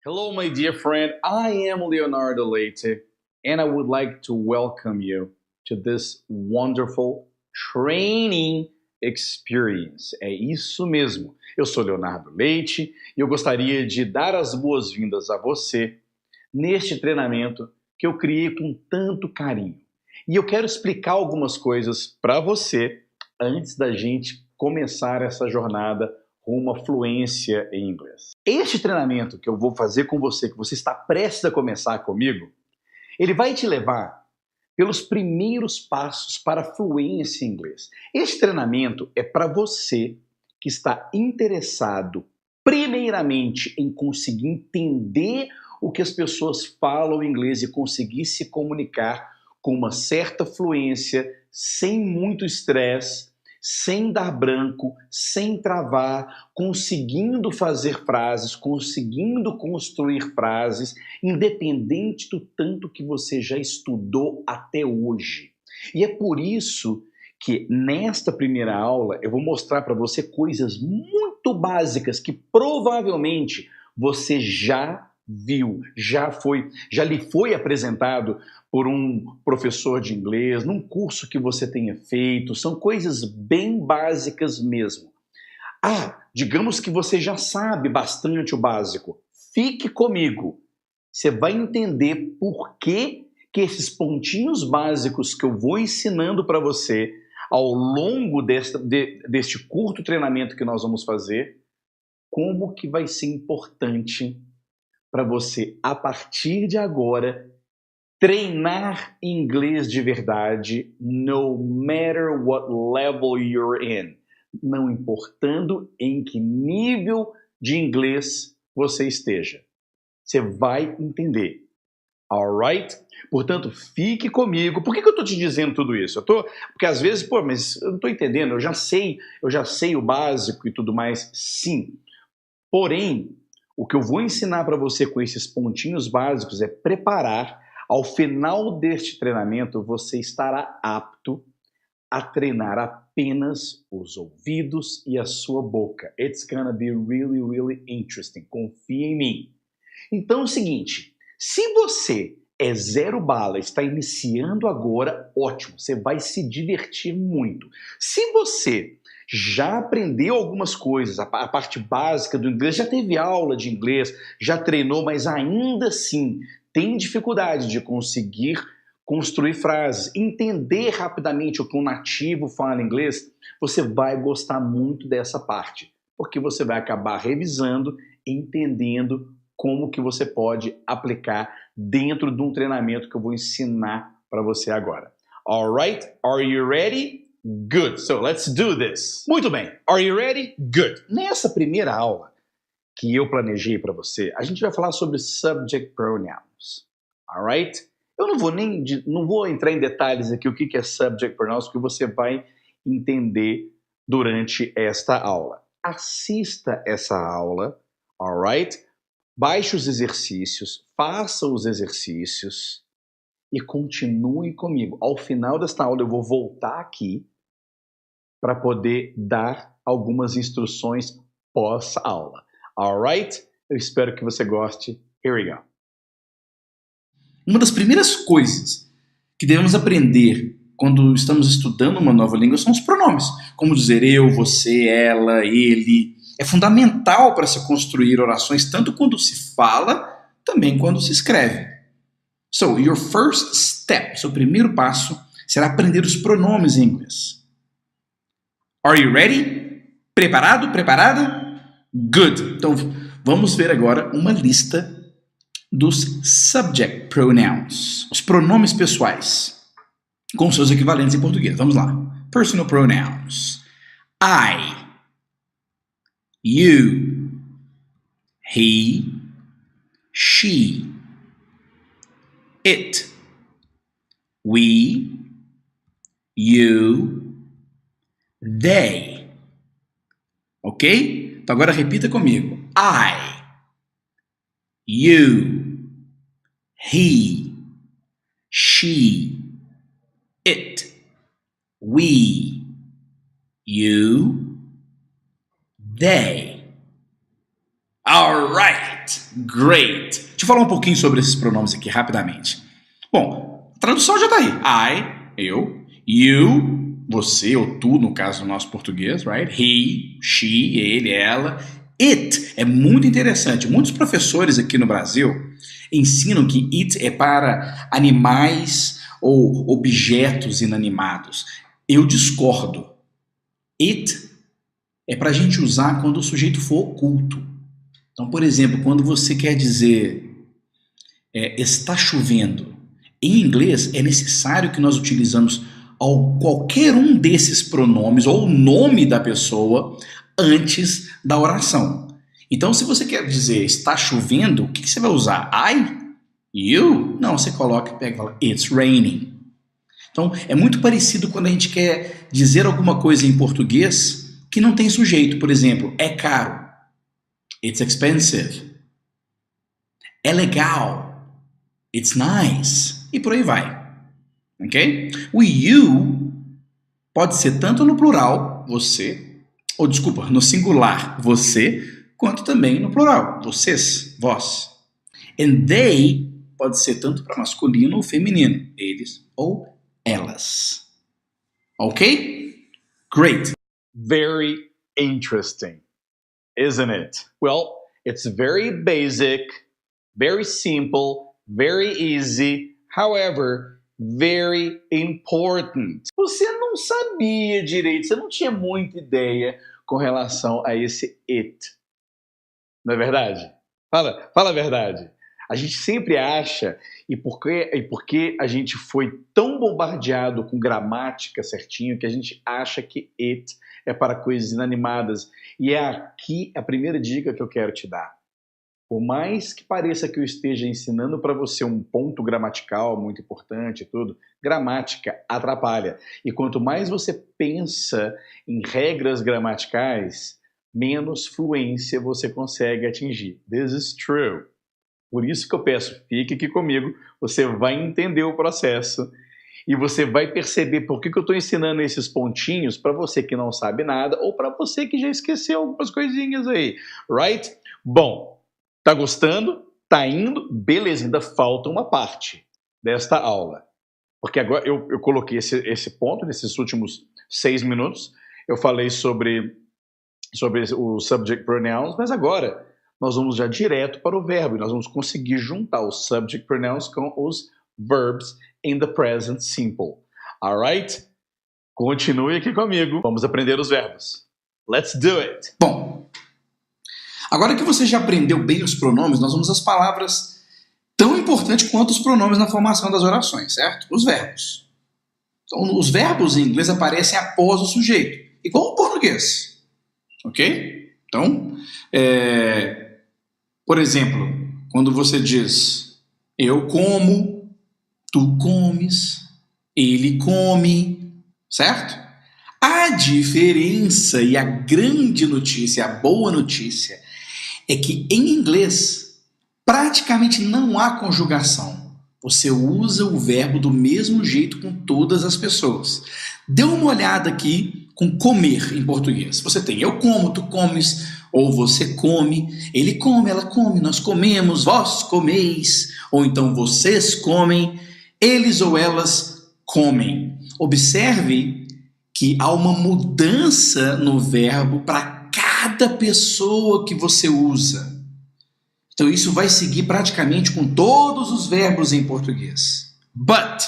Hello, my dear friend. I am Leonardo Leite, and I would like to welcome you to this wonderful training experience. É isso mesmo. Eu sou Leonardo Leite e eu gostaria de dar as boas-vindas a você neste treinamento que eu criei com tanto carinho. E eu quero explicar algumas coisas para você antes da gente começar essa jornada rumo à fluência em inglês. Este treinamento que eu vou fazer com você, que você está prestes a começar comigo, ele vai te levar pelos primeiros passos para a fluência em inglês. Este treinamento é para você que está interessado, primeiramente, em conseguir entender o que as pessoas falam em inglês e conseguir se comunicar com uma certa fluência, sem muito estresse, sem dar branco, sem travar, conseguindo fazer frases, conseguindo construir frases, independente do tanto que você já estudou até hoje. E é por isso que nesta primeira aula eu vou mostrar para você coisas muito básicas que provavelmente você já viu, já lhe foi apresentado por um professor de inglês, num curso que você tenha feito, são coisas bem básicas mesmo. Digamos que você já sabe bastante o básico. Fique comigo. Você vai entender por que esses pontinhos básicos que eu vou ensinando para você ao longo deste curto treinamento que nós vamos fazer, como que vai ser importante para você, a partir de agora, treinar inglês de verdade, no matter what level you're in. Não importando em que nível de inglês você esteja. Você vai entender. Alright? Portanto, fique comigo. Por que eu estou te dizendo tudo isso? Porque às vezes, mas eu não estou entendendo, eu já sei o básico e tudo mais. Sim. Porém, o que eu vou ensinar para você com esses pontinhos básicos é preparar. Ao final deste treinamento, você estará apto a treinar apenas os ouvidos e a sua boca. It's gonna be really, really interesting. Confia em mim. Então é o seguinte, se você é zero bala, está iniciando agora, ótimo, você vai se divertir muito. Se você já aprendeu algumas coisas, a parte básica do inglês, já teve aula de inglês, já treinou, mas ainda assim tem dificuldade de conseguir construir frases, entender rapidamente o que um nativo fala em inglês, você vai gostar muito dessa parte, porque você vai acabar revisando, entendendo como que você pode aplicar dentro de um treinamento que eu vou ensinar para você agora. Alright? Are you ready? Good. So let's do this. Muito bem. Are you ready? Good. Nessa primeira aula que eu planejei para você, a gente vai falar sobre subject pronouns. Alright? Eu não vou entrar em detalhes aqui o que é subject pronouns, porque você vai entender durante esta aula. Assista essa aula, alright? Baixe os exercícios, faça os exercícios e continue comigo. Ao final desta aula eu vou voltar aqui para poder dar algumas instruções pós-aula. Alright? Eu espero que você goste. Here we go. Uma das primeiras coisas que devemos aprender quando estamos estudando uma nova língua são os pronomes. Como dizer eu, você, ela, ele. É fundamental para se construir orações, tanto quando se fala, também quando se escreve. So, your first step, seu primeiro passo, será aprender os pronomes em inglês. Are you ready? Preparado? Preparada? Good. Então, vamos ver agora uma lista dos subject pronouns, os pronomes pessoais, com seus equivalentes em português. Vamos lá. Personal pronouns. I, you, he, she, it, we, you, they. Ok? Então agora repita comigo. I, you, he, she, it, we, you, they. Alright, great. Deixa eu falar um pouquinho sobre esses pronomes aqui rapidamente. Bom, a tradução já tá aí. I, eu, you, você ou tu, no caso do nosso português, right? He, she, ele, ela. It é muito interessante. Muitos professores aqui no Brasil ensinam que it é para animais ou objetos inanimados. Eu discordo. It é para a gente usar quando o sujeito for oculto. Então, por exemplo, quando você quer dizer está chovendo, em inglês é necessário que nós utilizamos qualquer um desses pronomes ou o nome da pessoa antes da oração. Então, se você quer dizer está chovendo, o que você vai usar? I? You? Não, você coloca, pega e fala it's raining. Então, é muito parecido quando a gente quer dizer alguma coisa em português que não tem sujeito. Por exemplo, é caro. It's expensive. É legal. It's nice. E por aí vai. Ok? O you pode ser tanto no plural, você, ou desculpa, no singular, você, quanto também no plural, vocês, vós. And they pode ser tanto para masculino ou feminino, eles ou elas. Ok? Great. Very interesting, isn't it? Well, it's very basic, very simple, very easy, however, very important. Você não sabia direito, você não tinha muita ideia com relação a esse it. Não é verdade? Fala a verdade. A gente sempre acha, e porque a gente foi tão bombardeado com gramática certinho, que a gente acha que it é para coisas inanimadas. E é aqui a primeira dica que eu quero te dar. Por mais que pareça que eu esteja ensinando para você um ponto gramatical muito importante e tudo, gramática atrapalha. E quanto mais você pensa em regras gramaticais, menos fluência você consegue atingir. This is true. Por isso que eu peço, fique aqui comigo, você vai entender o processo e você vai perceber por que eu estou ensinando esses pontinhos para você que não sabe nada ou para você que já esqueceu algumas coisinhas aí, right? Bom, tá gostando? Tá indo? Beleza, ainda falta uma parte desta aula. Porque agora eu coloquei esse ponto nesses últimos 6 minutos, eu falei sobre os subject pronouns, mas agora nós vamos já direto para o verbo e nós vamos conseguir juntar os subject pronouns com os verbs in the present simple. Alright? Continue aqui comigo. Vamos aprender os verbos. Let's do it! Bom, agora que você já aprendeu bem os pronomes, nós vamos às palavras tão importantes quanto os pronomes na formação das orações, certo? Os verbos. Então, os verbos em inglês aparecem após o sujeito, igual o português. Ok? Então, por exemplo, quando você diz eu como, tu comes, ele come, certo? A diferença e a grande notícia, a boa notícia, é que em inglês praticamente não há conjugação. Você usa o verbo do mesmo jeito com todas as pessoas. Dê uma olhada aqui com comer em português. Você tem eu como, tu comes, ou você come, ele come, ela come, nós comemos, vós comeis, ou então vocês comem, eles ou elas comem. Observe que há uma mudança no verbo para cada pessoa que você usa. Então isso vai seguir praticamente com todos os verbos em português. But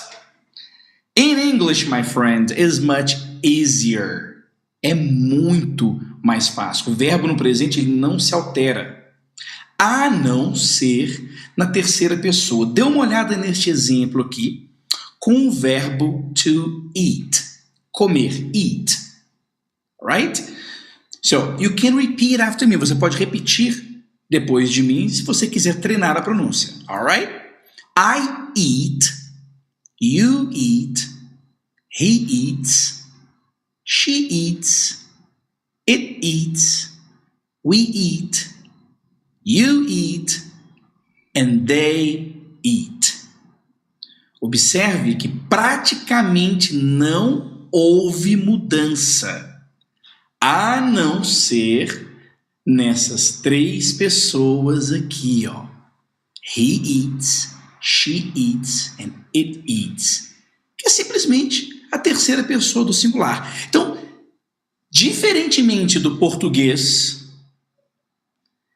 in English, my friend, is much easier. É muito mais fácil. O verbo no presente ele não se altera, a não ser na terceira pessoa. Dê uma olhada neste exemplo aqui com o verbo to eat. Comer, eat. Right? So, you can repeat after me. Você pode repetir depois de mim se você quiser treinar a pronúncia. Alright? I eat, you eat, he eats, she eats, it eats, we eat, you eat, and they eat. Observe que praticamente não houve mudança, a não ser nessas três pessoas aqui, ó. He eats, she eats, and it eats. Que é simplesmente a terceira pessoa do singular. Então, diferentemente do português,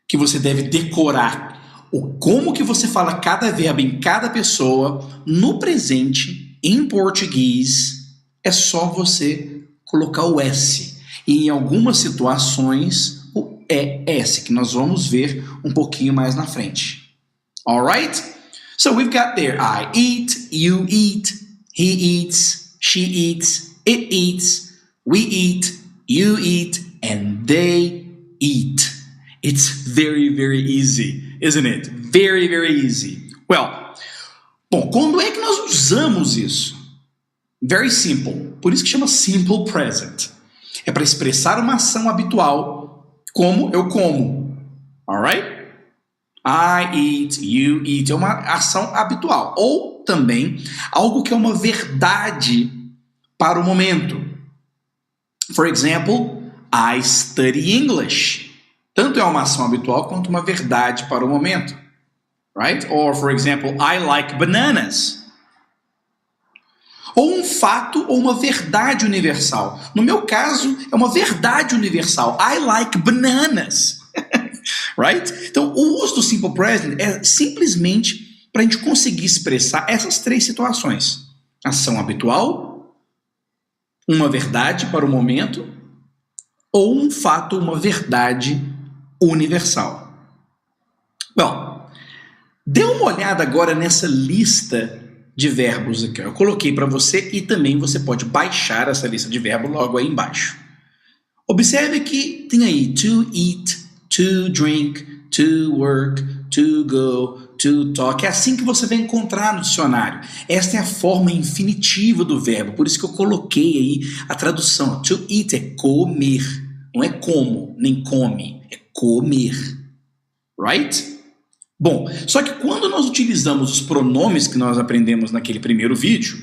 que você deve decorar como que você fala cada verbo em cada pessoa, no presente, em português, é só você colocar o S. E em algumas situações, o ES, que nós vamos ver um pouquinho mais na frente. Alright? So we've got there, I eat, you eat, he eats, she eats, it eats, we eat, you eat, and they eat. It's very, very easy, isn't it? Very, very easy. Well, bom, quando é que nós usamos isso? Very simple. Por isso que chama simple present. É para expressar uma ação habitual, como eu como. Alright? I eat, you eat. É uma ação habitual. Ou também algo que é uma verdade para o momento. For example, I study English. Tanto é uma ação habitual quanto uma verdade para o momento. Right? Or, for example, I like bananas. Ou um fato ou uma verdade universal. No meu caso, é uma verdade universal. I like bananas. Right? Então, o uso do simple present é simplesmente para a gente conseguir expressar essas três situações. Ação habitual, uma verdade para o momento, ou um fato, uma verdade universal. Bom, dê uma olhada agora nessa lista de verbos aqui. Eu coloquei para você e também você pode baixar essa lista de verbos logo aí embaixo. Observe que tem aí to eat, to drink, to work, to go, to talk. É assim que você vai encontrar no dicionário. Esta é a forma infinitiva do verbo. Por isso que eu coloquei aí a tradução. To eat é comer. Não é como, nem come. É comer. Right? Bom, só que quando nós utilizamos os pronomes que nós aprendemos naquele primeiro vídeo,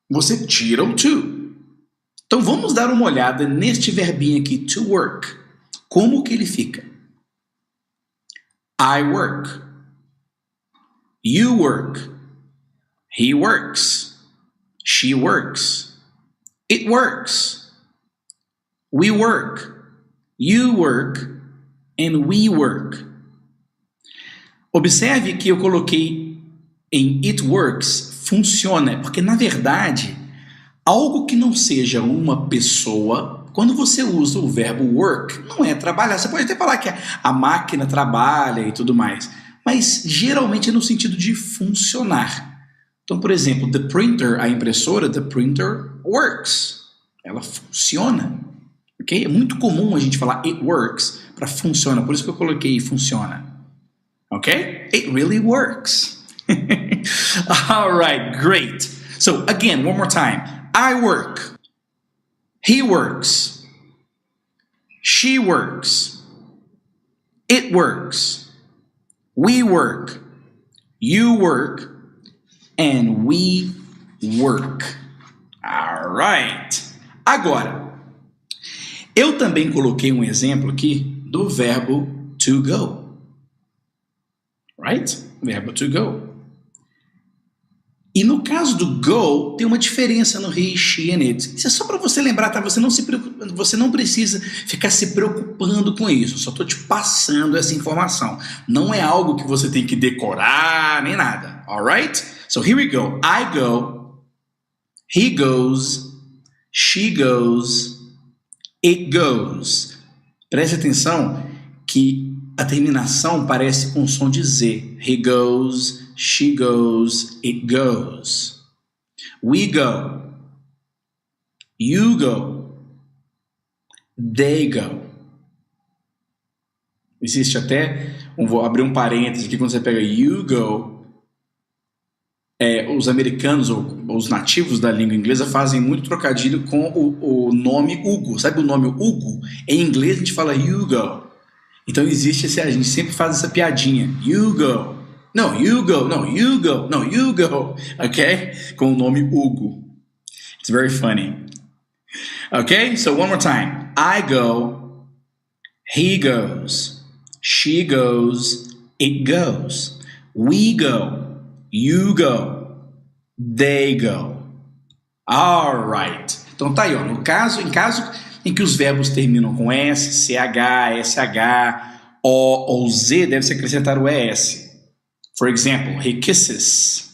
você tira o to. Então vamos dar uma olhada neste verbinho aqui, to work. Como que ele fica? I work. You work. He works. She works. It works. We work. You work. And we work. Observe que eu coloquei em it works, funciona, porque na verdade, algo que não seja uma pessoa, quando você usa o verbo work, não é trabalhar. Você pode até falar que a máquina trabalha e tudo mais, mas geralmente é no sentido de funcionar. Então, por exemplo, the printer, a impressora, the printer works. Ela funciona. Okay? É muito comum a gente falar it works para funciona, por isso que eu coloquei funciona. Okay? It really works. All right, great. So again, one more time. I work. He works. She works. It works. We work. You work. And we work. All right. Agora, eu também coloquei um exemplo aqui do verbo to go. Right? Verbo to go. E no caso do go, tem uma diferença no he, she and it. Isso é só para você lembrar, tá? Você não precisa ficar se preocupando com isso. Só estou te passando essa informação. Não é algo que você tem que decorar, nem nada. Alright? So here we go. I go. He goes. She goes. It goes. Preste atenção que a terminação parece com som de Z. He goes, she goes, it goes. We go. You go. They go. Existe até, vou abrir um parênteses aqui, quando você pega you go, os americanos ou os nativos da língua inglesa fazem muito trocadilho com o nome Hugo. Sabe o nome Hugo? Em inglês a gente fala you go. Então existe a gente sempre faz essa piadinha. You go. No, you go. No, you go. No, you go. Ok? Com o nome Hugo. It's very funny. Ok? So one more time. I go. He goes. She goes. It goes. We go. You go. They go. All right. Então tá aí, ó. Em caso em que os verbos terminam com S, CH, SH, O ou Z, deve-se acrescentar o ES. For example, he kisses.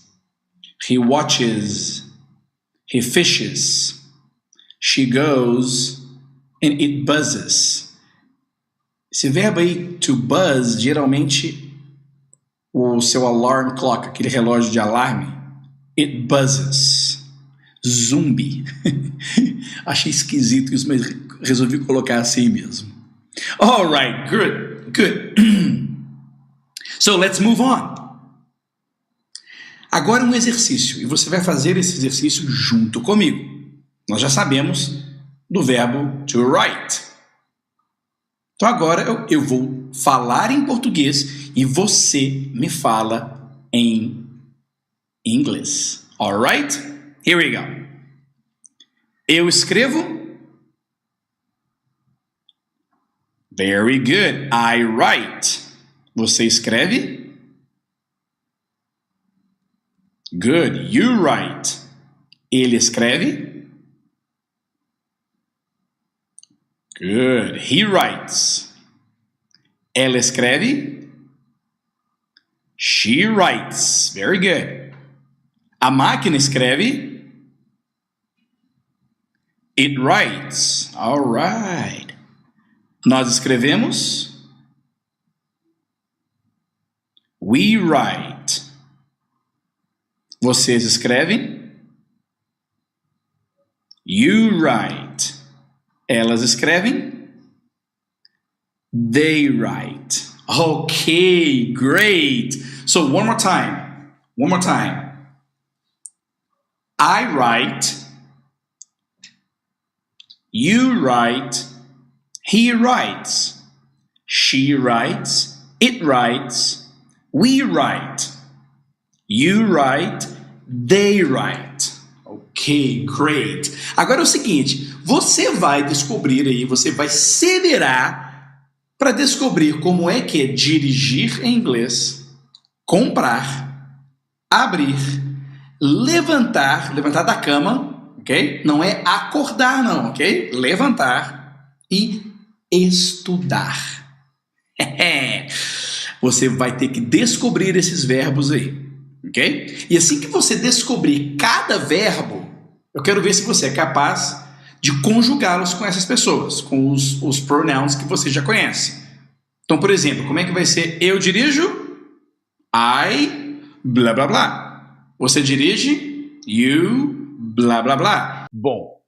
He watches. He fishes. She goes and it buzzes. Esse verbo aí, to buzz, geralmente o seu alarm clock, aquele relógio de alarme, it buzzes. Zumbi. Achei esquisito isso, mas resolvi colocar assim mesmo. All right, good. So let's move on. Agora um exercício, e você vai fazer esse exercício junto comigo. Nós já sabemos do verbo to write. Então agora eu vou falar em português e você me fala em inglês. Alright? Here we go. Eu escrevo. Very good. I write. Você escreve. Good. You write. Ele escreve. Good. He writes. Ela escreve. She writes. Very good. A máquina escreve. It writes. All right. Nós escrevemos. We write. Vocês escrevem. You write. Elas escrevem. They write. Okay, great. So one more time. I write. You write. He writes. She writes. It writes. We write. You write. They write. Ok, great. Agora é o seguinte, você vai descobrir aí, você vai se virar para descobrir como é que é dirigir em inglês, comprar, abrir, levantar da cama, ok? Não é acordar não, ok? Levantar e estudar. Você vai ter que descobrir esses verbos aí, ok? E assim que você descobrir cada verbo, eu quero ver se você é capaz de conjugá-los com essas pessoas, com os pronouns que você já conhece. Então, por exemplo, como é que vai ser eu dirijo? I, blá, blá, blá. Você dirige? You, blá, blá, blá. Bom,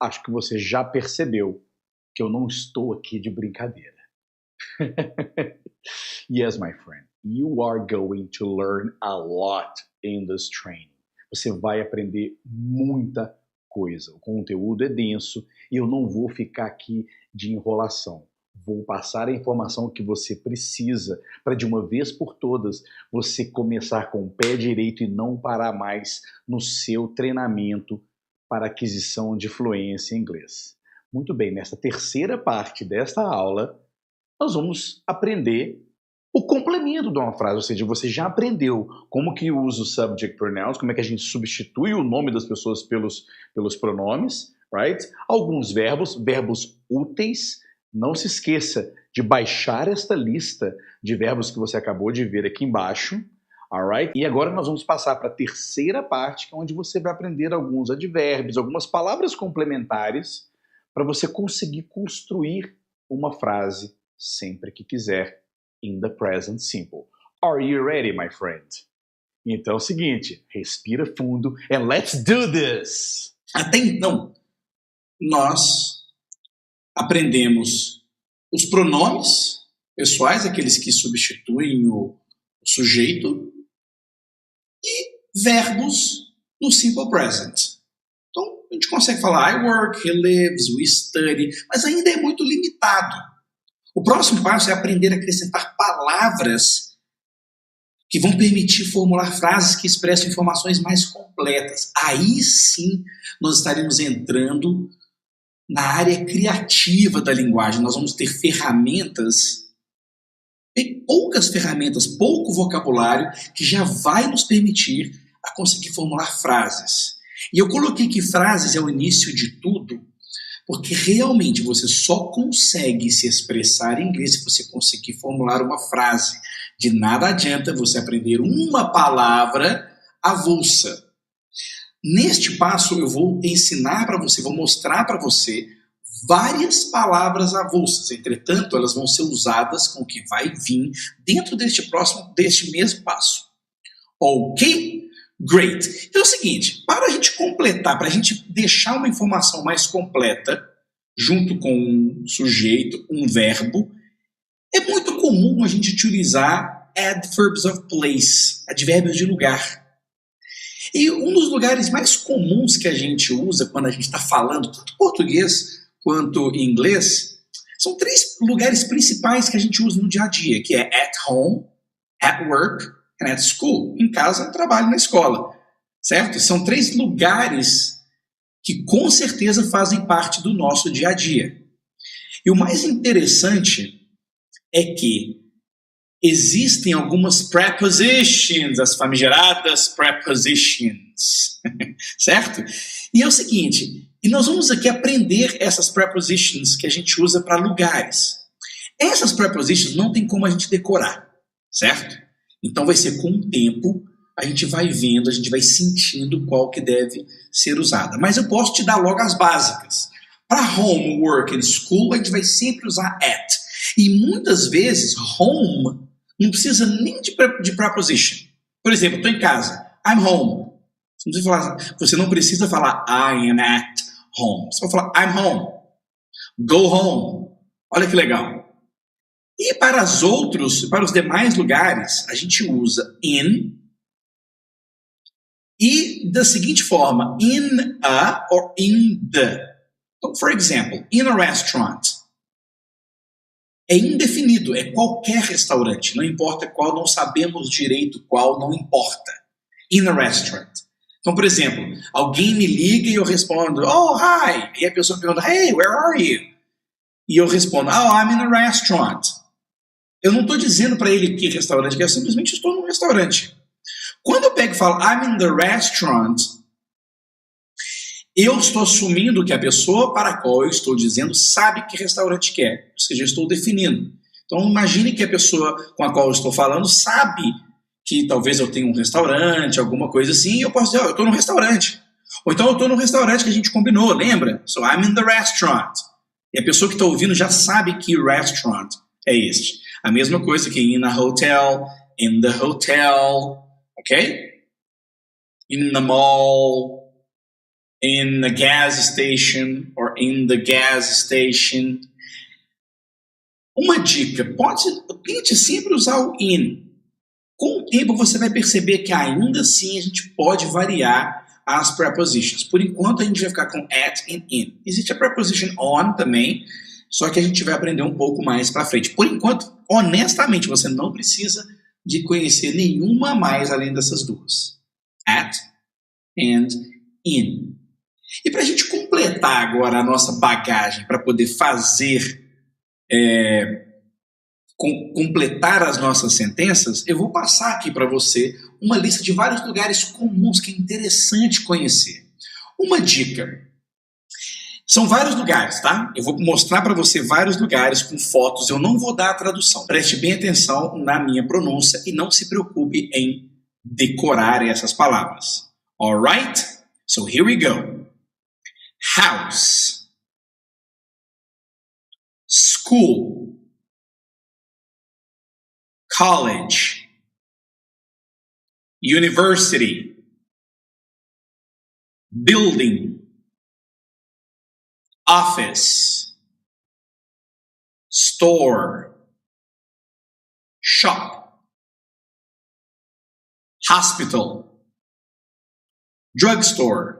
acho que você já percebeu que eu não estou aqui de brincadeira. Yes, my friend, you are going to learn a lot in this training. Você vai aprender muita coisa. O conteúdo é denso e eu não vou ficar aqui de enrolação. Vou passar a informação que você precisa para, de uma vez por todas, você começar com o pé direito e não parar mais no seu treinamento para aquisição de fluência em inglês. Muito bem, nessa terceira parte desta aula, nós vamos aprender o complemento de uma frase, ou seja, você já aprendeu como que usa o subject pronouns, como é que a gente substitui o nome das pessoas pelos pronomes, right? Alguns verbos úteis. Não se esqueça de baixar esta lista de verbos que você acabou de ver aqui embaixo, alright? E agora nós vamos passar para a terceira parte, que é onde você vai aprender alguns advérbios, algumas palavras complementares, para você conseguir construir uma frase sempre que quiser, in the present simple. Are you ready, my friend? Então é o seguinte, respira fundo and let's do this! Até então, nós aprendemos os pronomes pessoais, aqueles que substituem o sujeito, e verbos no simple present. Então, a gente consegue falar I work, he lives, we study, mas ainda é muito limitado. O próximo passo é aprender a acrescentar palavras que vão permitir formular frases que expressam informações mais completas. Aí sim nós estaremos entrando na área criativa da linguagem. Nós vamos ter ferramentas, poucas ferramentas, pouco vocabulário, que já vai nos permitir a conseguir formular frases. E eu coloquei que frases é o início de tudo, porque realmente você só consegue se expressar em inglês se você conseguir formular uma frase. De nada adianta você aprender uma palavra avulsa. Neste passo eu vou ensinar para você, vou mostrar para você várias palavras avulsas. Entretanto, elas vão ser usadas com o que vai vir dentro deste mesmo passo. Ok? Great. Então é o seguinte, para a gente completar, para a gente deixar uma informação mais completa, junto com um sujeito, um verbo, é muito comum a gente utilizar adverbs of place, advérbios de lugar. E um dos lugares mais comuns que a gente usa quando a gente está falando, tanto português quanto inglês, são 3 lugares principais que a gente usa no dia a dia, que é at home, at work and at school. Em casa, no trabalho, na escola. Certo? São 3 lugares que com certeza fazem parte do nosso dia a dia. E o mais interessante é que existem algumas prepositions, as famigeradas prepositions, certo? E é o seguinte, e nós vamos aqui aprender essas prepositions que a gente usa para lugares. Essas prepositions não tem como a gente decorar, certo? Então vai ser com o tempo, a gente vai vendo, a gente vai sentindo qual que deve ser usada. Mas eu posso te dar logo as básicas. Para home, work and school, a gente vai sempre usar at. E muitas vezes, home não precisa nem de preposition. Por exemplo, estou em casa. I'm home. Você não precisa falar I am at home. Você vai falar I'm home. Go home. Olha que legal. E para os demais lugares, a gente usa in e da seguinte forma, in a or in the. Então, for example, in a restaurant. É indefinido, é qualquer restaurante, não importa qual, não sabemos direito qual, não importa. In a restaurant. Então, por exemplo, alguém me liga e eu respondo, oh, hi. E a pessoa pergunta, hey, where are you? E eu respondo, oh, I'm in a restaurant. Eu não estou dizendo para ele que restaurante que é, eu simplesmente estou num restaurante. Quando eu pego e falo, I'm in the restaurant, eu estou assumindo que a pessoa para a qual eu estou dizendo sabe que restaurante que é. Ou seja, eu estou definindo. Então, imagine que a pessoa com a qual eu estou falando sabe que talvez eu tenha um restaurante, alguma coisa assim, e eu posso dizer, eu estou num restaurante. Ou então, eu estou num restaurante que a gente combinou, lembra? So, I'm in the restaurant. E a pessoa que está ouvindo já sabe que restaurant é este. A mesma coisa que in a hotel, in the hotel, ok? In the mall, in the gas station or in the gas station. Uma dica, tente sempre usar o in. Com o tempo você vai perceber que ainda assim a gente pode variar as prepositions. Por enquanto a gente vai ficar com at e in. Existe a preposition on também, só que a gente vai aprender um pouco mais para frente. Por enquanto, honestamente, você não precisa de conhecer nenhuma mais além dessas duas. At and in. E para a gente completar agora a nossa bagagem, para poder fazer, completar as nossas sentenças, eu vou passar aqui para você uma lista de vários lugares comuns que é interessante conhecer. Uma dica. São vários lugares, tá? Eu vou mostrar para você vários lugares com fotos. Eu não vou dar a tradução. Preste bem atenção na minha pronúncia e não se preocupe em decorar essas palavras. Alright? So here we go. House, school, college, university, building, office, store, shop, hospital, drugstore,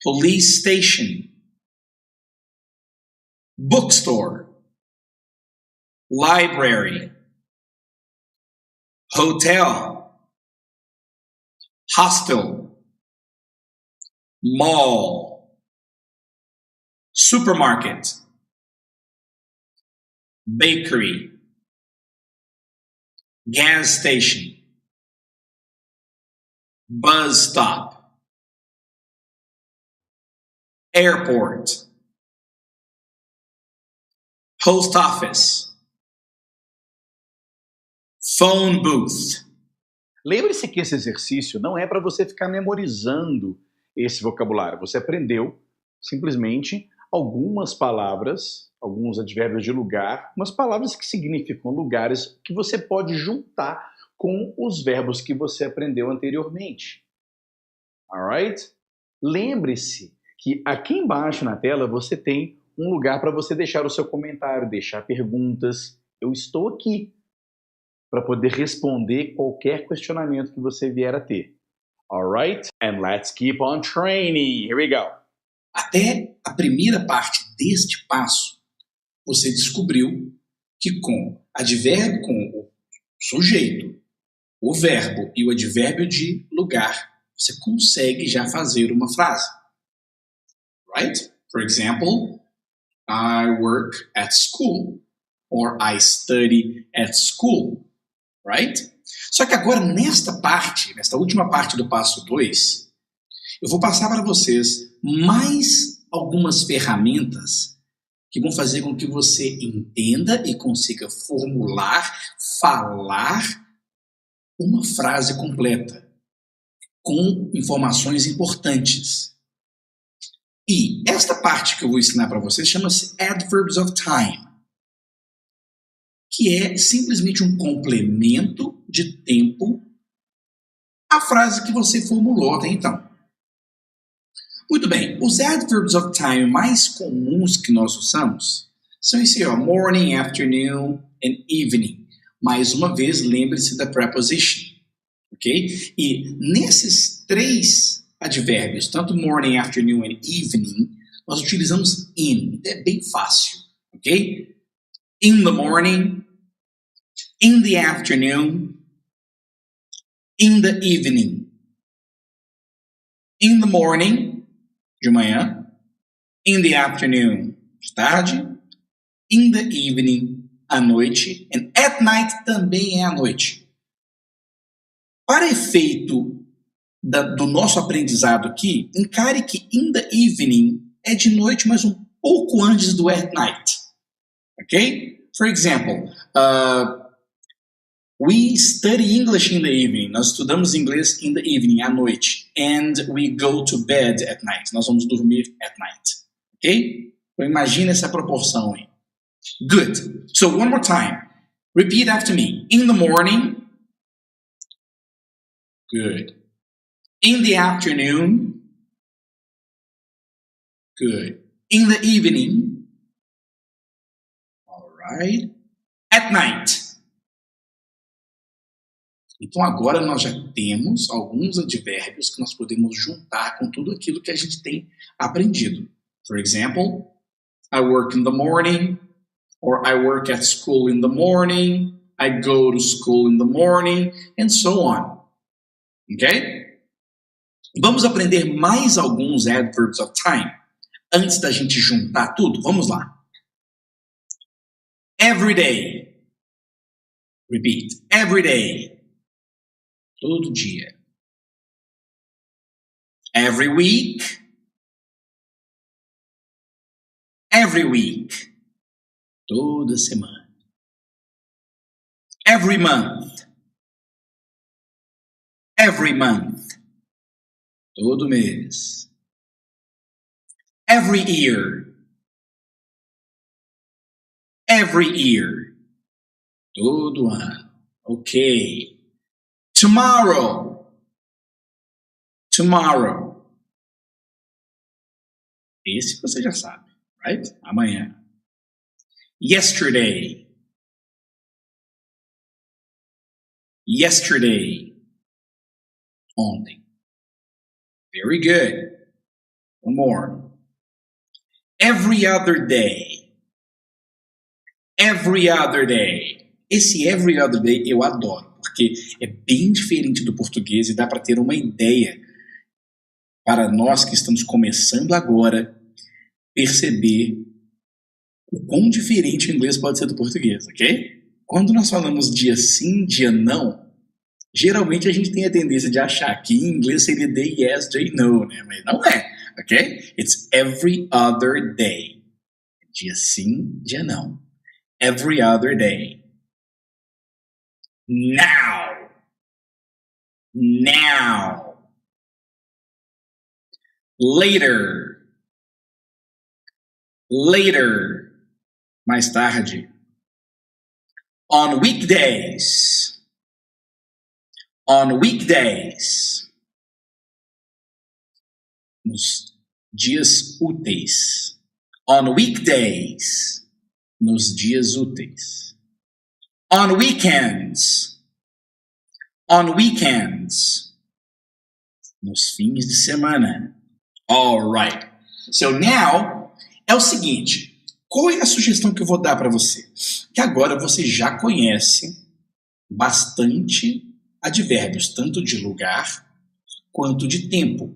police station, bookstore, library, hotel, hostel, mall, supermarket, bakery, gas station, bus stop, airport, post office, phone booth. Lembre-se que esse exercício não é para você ficar memorizando esse vocabulário. Você aprendeu simplesmente algumas palavras, alguns advérbios de lugar, umas palavras que significam lugares que você pode juntar com os verbos que você aprendeu anteriormente. Alright? Lembre-se que aqui embaixo na tela você tem um lugar para você deixar o seu comentário, deixar perguntas. Eu estou aqui para poder responder qualquer questionamento que você vier a ter. Alright? And let's keep on training. Here we go. Até a primeira parte deste passo, você descobriu que com advérbio, com o sujeito, o verbo e o advérbio de lugar, você consegue já fazer uma frase. Right? For example, I work at school or I study at school. Right? Só que agora, nesta parte, nesta última parte do passo 2, eu vou passar para vocês mais algumas ferramentas que vão fazer com que você entenda e consiga formular, falar uma frase completa, com informações importantes. E esta parte que eu vou ensinar para vocês chama-se Adverbs of Time, que é simplesmente um complemento de tempo à frase que você formulou até então. Muito bem, os adverbs of time mais comuns que nós usamos são esse, ó, morning, afternoon and evening. Mais uma vez, lembre-se da preposition, ok? E nesses três advérbios, tanto morning, afternoon and evening, nós utilizamos in. É bem fácil, ok? In the morning, in the afternoon, in the evening. In the morning, de manhã, in the afternoon, de tarde, in the evening, à noite, and at night também é à noite. Para efeito do nosso aprendizado aqui, encare que in the evening é de noite, mas um pouco antes do at night. Ok? For example, we study English in the evening. Nós estudamos inglês in the evening, à noite. And we go to bed at night. Nós vamos dormir at night. Ok? Então imagine essa proporção aí. Good. So one more time. Repeat after me. In the morning. Good. In the afternoon. Good. In the evening. All right. At night. Então agora nós já temos alguns advérbios que nós podemos juntar com tudo aquilo que a gente tem aprendido. For example, I work in the morning, or I work at school in the morning, I go to school in the morning, and so on. Ok? Vamos aprender mais alguns adverbs of time antes da gente juntar tudo? Vamos lá. Every day. Repeat. Every day. Todo dia. Every week. Every week. Toda semana. Every month. Every month. Todo mês. Every year. Every year. Todo ano. Ok. Tomorrow. Tomorrow. Esse você já sabe, right? Amanhã. Yesterday. Yesterday. Ontem. Very good. One more. Every other day. Every other day. Esse every other day eu adoro, porque é bem diferente do português e dá para ter uma ideia para nós que estamos começando agora perceber o quão diferente o inglês pode ser do português, ok? Quando nós falamos dia sim, dia não, geralmente a gente tem a tendência de achar que em inglês seria day yes, day no, né? Mas não é, ok? It's every other day. Dia sim, dia não. Every other day. Now. Now. Later. Later. Mais tarde. On weekdays. On weekdays. Nos dias úteis. On weekdays. Nos dias úteis. On weekends. On weekends. Nos fins de semana. All right. So now é o seguinte. Qual é a sugestão que eu vou dar para você? Que agora você já conhece bastante advérbios, tanto de lugar quanto de tempo.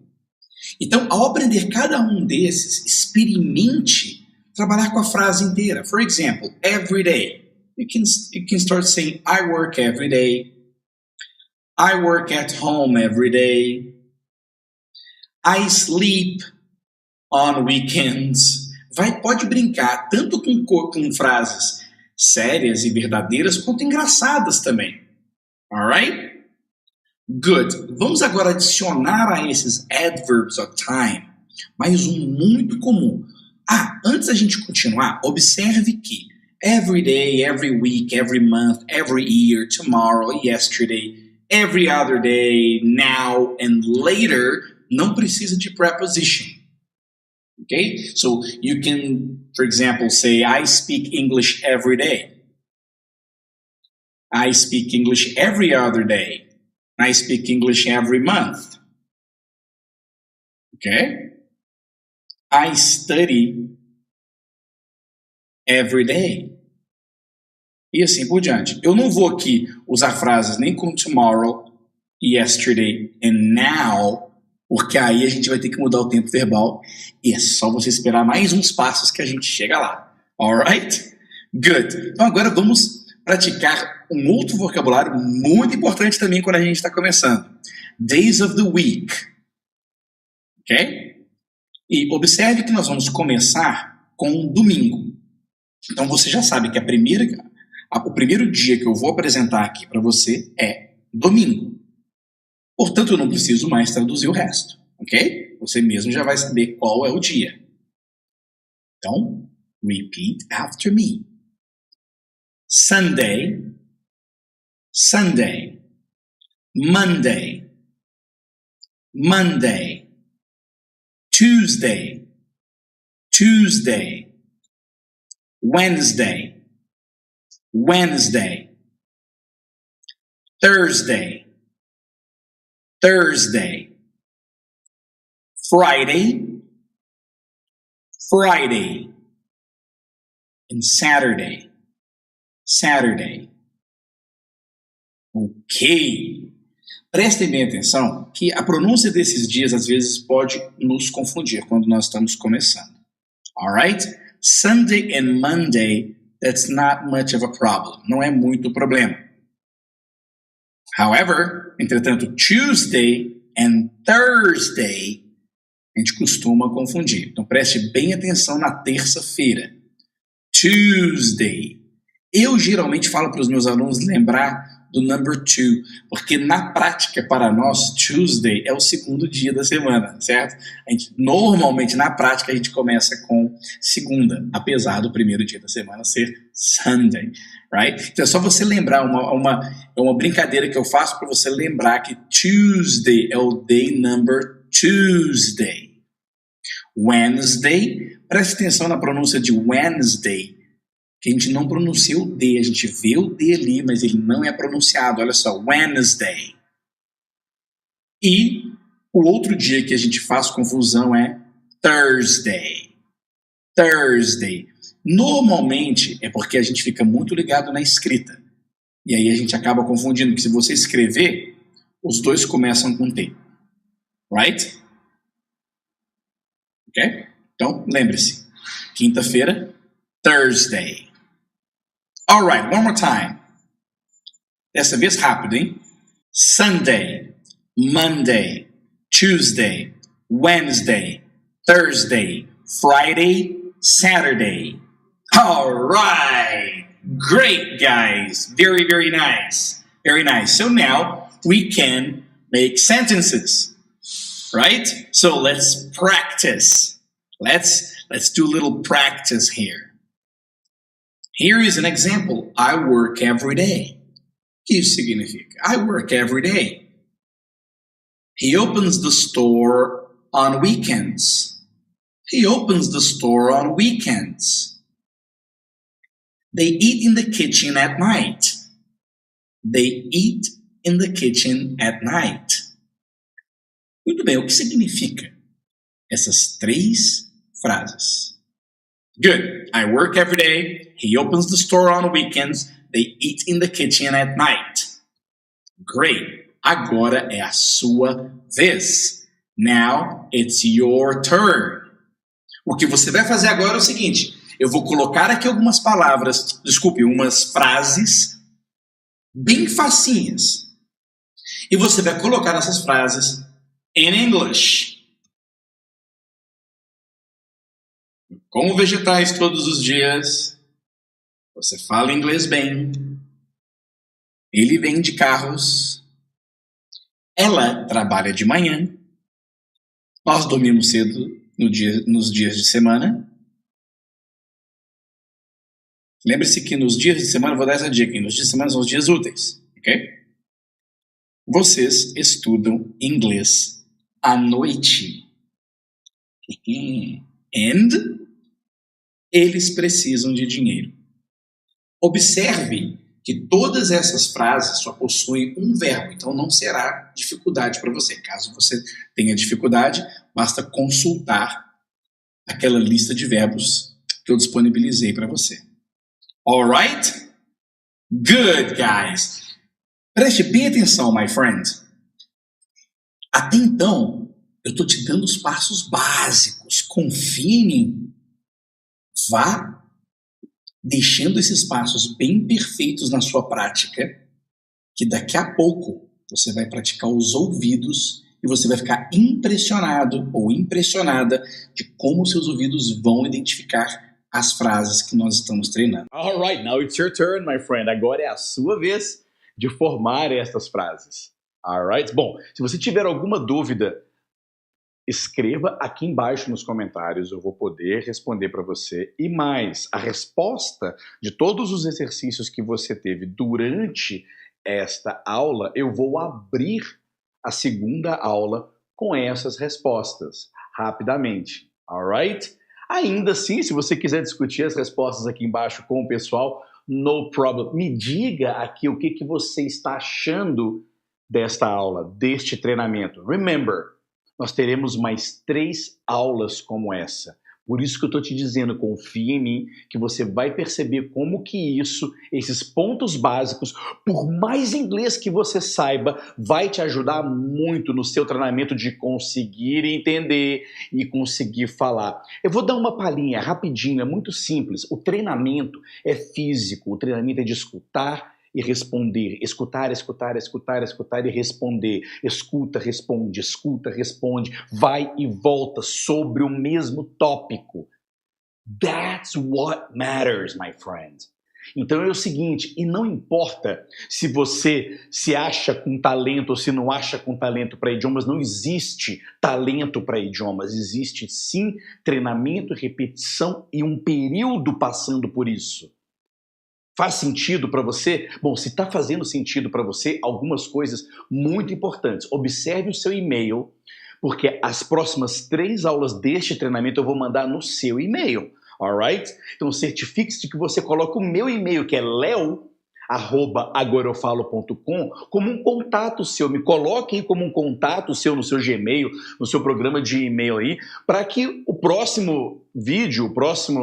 Então, ao aprender cada um desses, experimente trabalhar com a frase inteira. For example, every day. You can start saying, I work every day. I work at home every day. I sleep on weekends. Pode brincar tanto com frases sérias e verdadeiras quanto engraçadas também. Alright? Good. Vamos agora adicionar a esses adverbs of time mais um muito comum. Antes da gente continuar, observe que every day, every week, every month, every year, tomorrow, yesterday, every other day, now and later não precisa de preposition. Okay? So you can, for example, say, I speak English every day. I speak English every other day. I speak English every month. Okay? I study every day. E assim por diante. Eu não vou aqui usar frases nem com tomorrow, yesterday and now, porque aí a gente vai ter que mudar o tempo verbal e é só você esperar mais uns passos que a gente chega lá. Alright? Good. Então agora vamos praticar um outro vocabulário muito importante também quando a gente está começando. Days of the week. Ok? E observe que nós vamos começar com domingo. Então você já sabe que o primeiro dia que eu vou apresentar aqui para você é domingo. Portanto, eu não preciso mais traduzir o resto, ok? Você mesmo já vai saber qual é o dia. Então, repeat after me. Sunday, Sunday. Monday, Monday. Tuesday, Tuesday. Wednesday, Wednesday. Thursday, Thursday. Friday, Friday. And Saturday, Saturday. Ok. Prestem bem atenção que a pronúncia desses dias às vezes pode nos confundir quando nós estamos começando. Alright? Sunday and Monday, that's not much of a problem. Não é muito problema. However, entretanto, Tuesday and Thursday, a gente costuma confundir. Então preste bem atenção na terça-feira. Tuesday. Eu geralmente falo para os meus alunos lembrar do number 2, porque na prática para nós Tuesday é o segundo dia da semana, certo? Normalmente na prática a gente começa com segunda, apesar do primeiro dia da semana ser Sunday, right? Então é só você lembrar, uma brincadeira que eu faço para você lembrar que Tuesday é o day number Tuesday. Wednesday, preste atenção na pronúncia de Wednesday, que a gente não pronuncia o D, a gente vê o D ali, mas ele não é pronunciado. Olha só, Wednesday. E o outro dia que a gente faz confusão é Thursday. Thursday. Normalmente é porque a gente fica muito ligado na escrita. E aí a gente acaba confundindo, que se você escrever, os dois começam com T. Right? Ok? Então, lembre-se. Quinta-feira, Thursday. Alright, one more time. Dessa vez rápido, hein? Sunday, Monday, Tuesday, Wednesday, Thursday, Friday, Saturday. Alright! Great, guys! Very, very nice. Very nice. So now we can make sentences, right? So let's practice. Let's do a little practice here. Here is an example. I work every day. O que isso significa? I work every day. He opens the store on weekends. He opens the store on weekends. They eat in the kitchen at night. They eat in the kitchen at night. Muito bem, o que significa essas três frases? Good. I work every day. He opens the store on weekends. They eat in the kitchen at night. Great. Agora é a sua vez. Now it's your turn. O que você vai fazer agora é o seguinte. Eu vou colocar aqui algumas palavras, umas frases bem facinhas. E você vai colocar essas frases in English. Como vegetais todos os dias. Você fala inglês bem. Ele vende carros. Ela trabalha de manhã. Nós dormimos cedo nos dias de semana. Lembre-se que nos dias de semana, vou dar essa dica, nos dias de semana são os dias úteis, ok? Vocês estudam inglês à noite. And eles precisam de dinheiro. Observe que todas essas frases só possuem um verbo, então não será dificuldade para você. Caso você tenha dificuldade, basta consultar aquela lista de verbos que eu disponibilizei para você. Alright? Good, guys. Preste bem atenção, my friend. Até então, eu estou te dando os passos básicos. Confie em mim. Vá deixando esses passos bem perfeitos na sua prática, que daqui a pouco você vai praticar os ouvidos e você vai ficar impressionado ou impressionada de como seus ouvidos vão identificar as frases que nós estamos treinando. Alright, now it's your turn, my friend. Agora é a sua vez de formar estas frases. Alright? Bom, se você tiver alguma dúvida, escreva aqui embaixo nos comentários, eu vou poder responder para você. E mais, a resposta de todos os exercícios que você teve durante esta aula, eu vou abrir a segunda aula com essas respostas, rapidamente. Alright? Ainda assim, se você quiser discutir as respostas aqui embaixo com o pessoal, no problem. Me diga aqui o que você está achando desta aula, deste treinamento. Remember, nós teremos mais 3 aulas como essa. Por isso que eu estou te dizendo, confia em mim, que você vai perceber como que esses pontos básicos, por mais inglês que você saiba, vai te ajudar muito no seu treinamento de conseguir entender e conseguir falar. Eu vou dar uma palhinha rapidinho, é muito simples. O treinamento é físico, o treinamento é de escutar e responder, escutar e responder, escuta, responde, vai e volta sobre o mesmo tópico. That's what matters, my friend. Então é o seguinte, e não importa se você se acha com talento ou se não acha com talento para idiomas, não existe talento para idiomas, existe sim treinamento, repetição e um período passando por isso. Faz sentido para você? Bom, se está fazendo sentido para você, algumas coisas muito importantes. Observe o seu e-mail, porque as próximas 3 aulas deste treinamento eu vou mandar no seu e-mail, alright? Então certifique-se de que você coloca o meu e-mail, que é leo@agoraeufalo.com, como um contato seu. Me coloque aí como um contato seu no seu Gmail, no seu programa de e-mail aí, para que o próximo vídeo,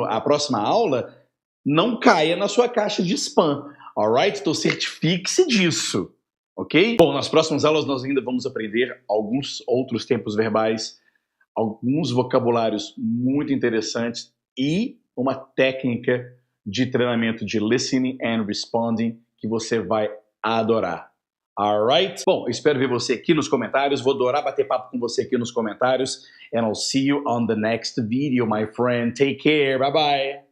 a próxima aula não caia na sua caixa de spam, alright? Então certifique-se disso, ok? Bom, nas próximas aulas nós ainda vamos aprender alguns outros tempos verbais, alguns vocabulários muito interessantes e uma técnica de treinamento de listening and responding que você vai adorar. Alright? Bom, espero ver você aqui nos comentários. Vou adorar bater papo com você aqui nos comentários. And I'll see you on the next video, my friend. Take care. Bye bye.